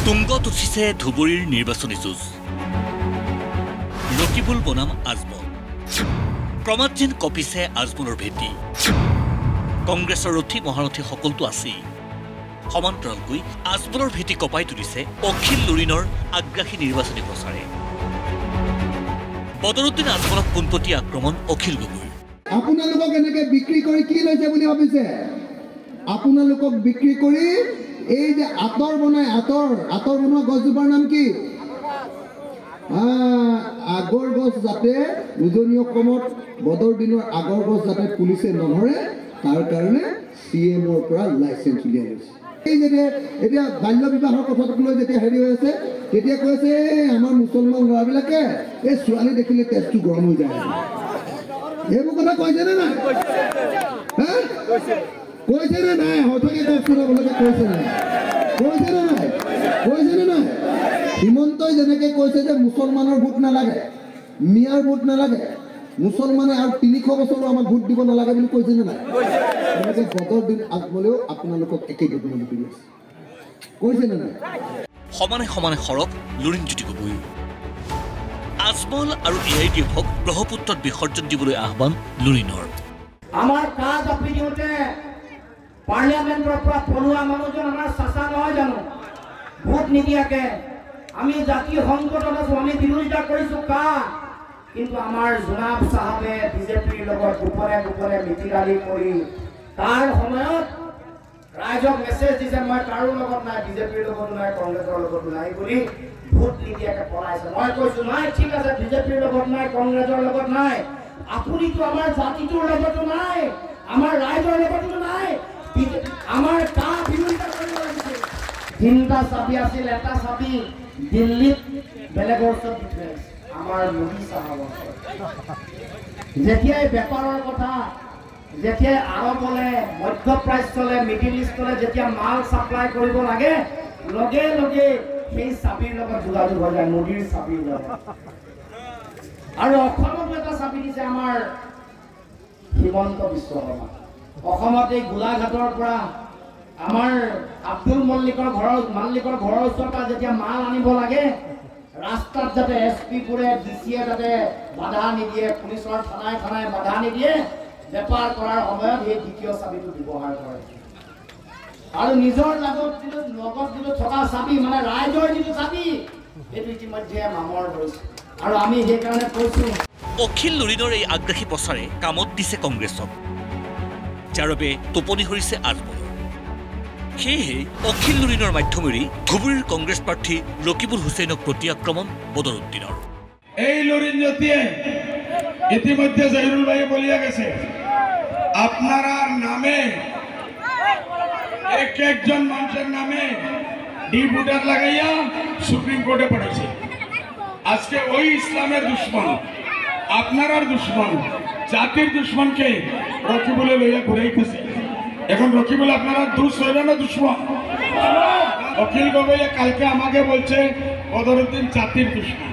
তুংগত উঠিছে ধুবুৰীৰ নিৰ্বাচনী যুঁজ ৰকিবুল বনাম আজমল প্ৰমাদজেন কপিছে আজমলৰ ভেটি কংগ্ৰেছৰ ৰথী মহাৰথী সকলতো আছেই সমান্তৰালকৈ আজমলৰ ভেটি কপাই তুলিছে অখিল লুৰিনৰ আগ্ৰাসী নিৰ্বাচনী প্ৰচাৰে বদৰুদ্দিন আজমলক পোনপটীয়া আক্ৰমণ অখিল গগৈৰ আপোনালোকক এনেকে বিক্ৰী কৰি কি লৈছে বুলি ভাবিছে আপোনালোকক বিক্ৰী কৰি এই যে আতৰ বনাই আতৰ বনোৱা গছজোপাৰ নাম কি আগৰ গছ যাতে উজনি অসমত বদৰুদ্দিনৰ আগৰ গছ যাতে পুলিচে নধৰে তাৰ কাৰণে সিএমৰ পৰা লাইসেন্স উলিয়াই লৈছে এই যে এতিয়া বাল্য বিবাহৰ কথাটো লৈ যেতিয়া হেৰি হৈ আছে তেতিয়া কৈছে আমাৰ মুছলমান ল'ৰাবিলাকে এই ছোৱালী দেখিলে তেজটো গৰম হৈ যায় এইবোৰ কথা কৈছে নে নাই কৈছে নে নাই হঠাতে কওকচোন আপোনালোকে কৈছে নে নাই হিমন্তই যেনেকৈ কৈছে যে মুছলমানৰ ভোট নালাগে মিয়াৰ ভোট নালাগে মুছলমানে আৰু 300 বছৰো আমাক ভোট দিব নালাগে বুলি কৈছে নে নাই বদৰুদ্দিন আজমলেও আপোনালোকক একেই ঘটনা কৰি আছে কৈছে নে নাই সমানে সমানে সৰব লুৰিণজ্যোতি গগৈ আজমল আৰু এআইডিএফক ব্ৰহ্মপুত্ৰত বিসৰ্জন দিবলৈ আহ্বান লুৰিণৰ আমাৰ কাজ আপনি দিওঁতে পাৰ্লিয়ামেণ্টৰ পৰা পঢ়ুৱা মানুহজন আমাৰ চাচা নহয় জানো ভোট নিদিয়াকে আমি জাতীয় সংকটত আছো আমি বিৰোধিতা কৰিছো কা কিন্তু আমাৰ জনাব সাহেবে বিজেপিৰ লগত গোপনে মিটিৰালি কৰি তাৰ সময়ত ৰাইজক মেছেজ দিছে মই কাৰো লগত নাই বিজেপিৰ লগত নাই কংগ্ৰেছৰ লগত নাই বুলি ভোট নিদিয়াকে পৰাইছে মই কৈছো নাই ঠিক আছে বিজেপিৰ লগত নাই কংগ্ৰেছৰ লগত নাই আপুনিতো আমাৰ জাতিটোৰ লগতো নাই আমাৰ ৰাইজৰ লগতো নাই আমাৰ কা বিৰোধিতা কৰিব লাগিছে তিনিটা চাবি আছিল এটা চাবি দিল্লীত বেলেগৰ ওচৰত দিছে আমাৰ মোদী সাহেবৰ যেতিয়াই বেপাৰৰ কথা যেতিয়াই আৰৱলে মধ্যপ্ৰাচ্যলে মিডিল ইষ্টলে যেতিয়া মাল সাপ্লাই কৰিব লাগে লগে লগে সেই চাবিৰ লগত যোগাযোগ হৈ যায় মোদীৰ চাবিৰ লগত আৰু অসমত এটা চাবি দিছে আমাৰ হিমন্ত বিশ্ব শৰ্মা অসমত এই গোলাঘাটৰ পৰা আমাৰ আব্দুল মালিকৰ ঘৰৰ ওচৰৰ পৰা যেতিয়া মাল আনিব লাগে ৰাস্তাত যাতে এছপি পুৰে ডিচিয়ে যাতে বাধা নিদিয়ে পুলিচৰ থানাই বাধা নিদিয়ে বেপাৰ কৰাৰ সময়ত এই দ্বিতীয় চাবিটো ব্যৱহাৰ কৰে আৰু নিজৰ লগত যিটো থকা চাবি মানে ৰাইজৰ যিটো চাবি এইটো ইতিমধ্যে মামৰ ধৰিছে আৰু আমি সেইকাৰণে কৈছো অখিল লুৰিণৰ এই আগ্ৰাসী প্ৰচাৰে কামত দিছে কংগ্ৰেছক যাৰ বাবে টোপনি ধৰিছে আজমলৰ সেয়েহে অখিল লুৰিণৰ মাধ্যমেৰে ধুবুৰীৰ কংগ্ৰেছ প্ৰাৰ্থী ৰকিবুল হুছেইনক প্ৰতি আক্ৰমণ বদৰুদ্দিনৰ এই লুৰিণজ্যোতিয়ে ইতিমধ্যে জহিরুল ভাই বলিয়া গেছে আপনারা নামে একজন মানুষের নামে ডিপুটার লাগাইয়া সুপ্রিম কোর্টে পড়েছে আজকে ওই ইসলামের দুশ্মন আপনার দুশ্মন জাতির দুশ্মনকে রকিবুলে লইয়া ঘুরাইতেছে এখন রকিবুল আপনারা দুষ হইল না দুশ্মন অখিল গগৈয়া কালকে আমাকে বলছে বদরুদ্দিন জাতির দুশ্মন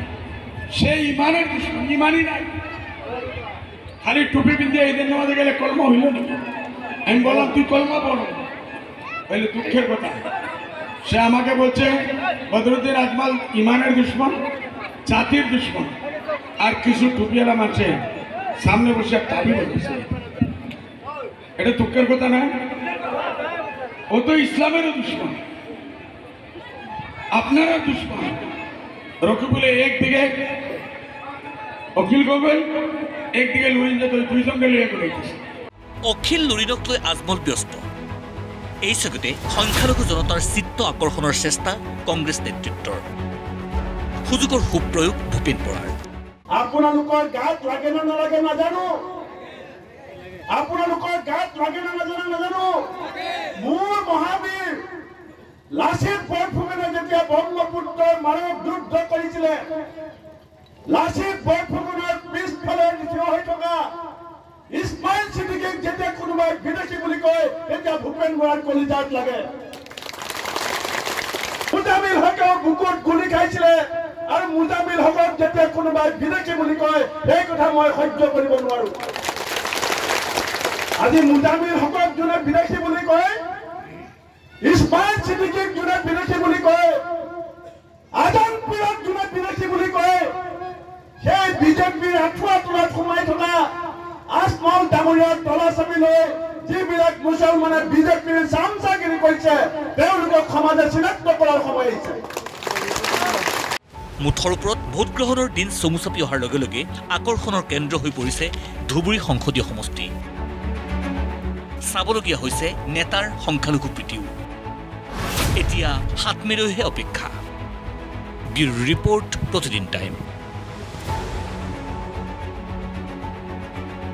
সে ইমানের দুশ্মন ইমানই নাই খালি টুপি পিন্ধিয়ে ঈদের নামাজে গেলে কলমা হইল না আমি বললাম তুই কলমা পড়ো বলে দুঃখের কথা সে আমাকে বলছে বদরুদ্দিন আজমল ইমানের দুশ্মন জাতির দুশ্মন আর কিছু টুপিওয়ালা মানুষে সামনে বসে দাবি বলতেছে এটা দুঃখের কথা না ও তো ইসলামেরও দুশ্মন আপনারা দুশ্মন রকিবুলে একদিকে অখিল গগৈ একদিকে লুৰিণজ্যোতি দুইজনকে লৈ গৈছে অখিল লুৰিণক লৈ আজমল ব্যস্ত এই চকতে সংখ্যালঘু জনতাৰ চিত্ত আকৰ্ষণৰ চেষ্টা কংগ্ৰেছ নেতৃত্বৰ সুযোগৰ সুপ্ৰয়োগ ভূপেন বৰাৰ আপোনালোকৰ গাত লাগে না নালাগে নাজানো আপোনালোকৰ গাত লাগে না নাজানো মোৰ মহাবীৰ লাচিত বৰফুকনে যেতিয়া ব্ৰহ্মপুত্ৰৰ মানৱ যুদ্ধ কৰিছিলে লাচিত বৰফুকনৰ পিছফালে থিয় হৈ থকা ইছমাইল ছিদ্দিকীক যেতিয়া কোনোবাই বিদেশী বুলি কয় তেতিয়া ভূপেন বৰাৰ কলিজাত লাগে মুজামিল হকক বুকুত গুলি খাইছিলে আৰু মুজামিল হকক যেতিয়া কোনোবাই বিদেশী বুলি কয় এই কথা মই সহ্য কৰিব নোৱাৰো আজি মুজামিল হকক যোনে বিদেশী বুলি কয় ইছমাইল ছিদ্দিকীক যোনে বিদেশী বুলি কয় তলা চাবি লৈ যিবিলাক মুছলমানে বিজেপিৰ চামচাগিৰি কৰিছে তেওঁলোকক সমাজে চিনাক্ত কৰাৰ সময় আহিছে মুঠৰ ওপৰত ভোটগ্ৰহণৰ দিন চমু চাপি অহাৰ লগে লগে আকৰ্ষণৰ কেন্দ্ৰ হৈ পৰিছে ধুবুৰী সংসদীয় সমষ্টি চাবলগীয়া হৈছে নেতাৰ সংখ্যালঘু প্ৰীতিও এতিয়া ৭ মেলৈহে অপেক্ষা ব্যুৰ ৰিপৰ্ট প্ৰতিদিন টাইম